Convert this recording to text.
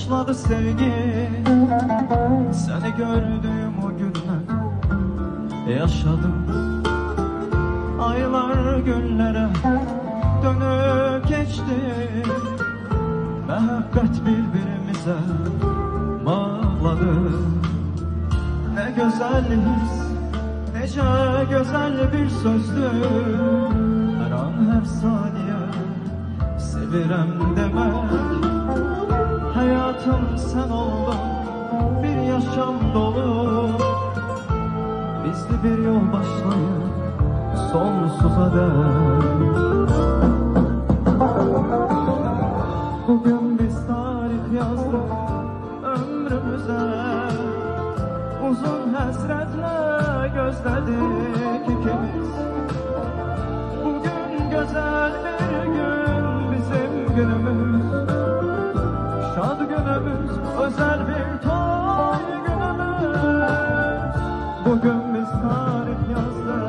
başladı sevgi. Seni gördüğüm o günden yaşadım. Aylar günlere dönüp geçti. Mehabbet birbirimize bağladı. Ne güzel his, nece güzel bir sözdü. Her an her saniye sevirem demek. Hayatım sen oldun, bir yaşam dolu. Bizli bir yol başlayıp sonsuza dek. Bugün biz tarih yazdık ömrümüze. Uzun hasretle gözledik ikimiz. Bugün güzel bir gün, bizim günümüz. Şad günümüz, özel bir toy günümüz. Bugün biz tarih yazdık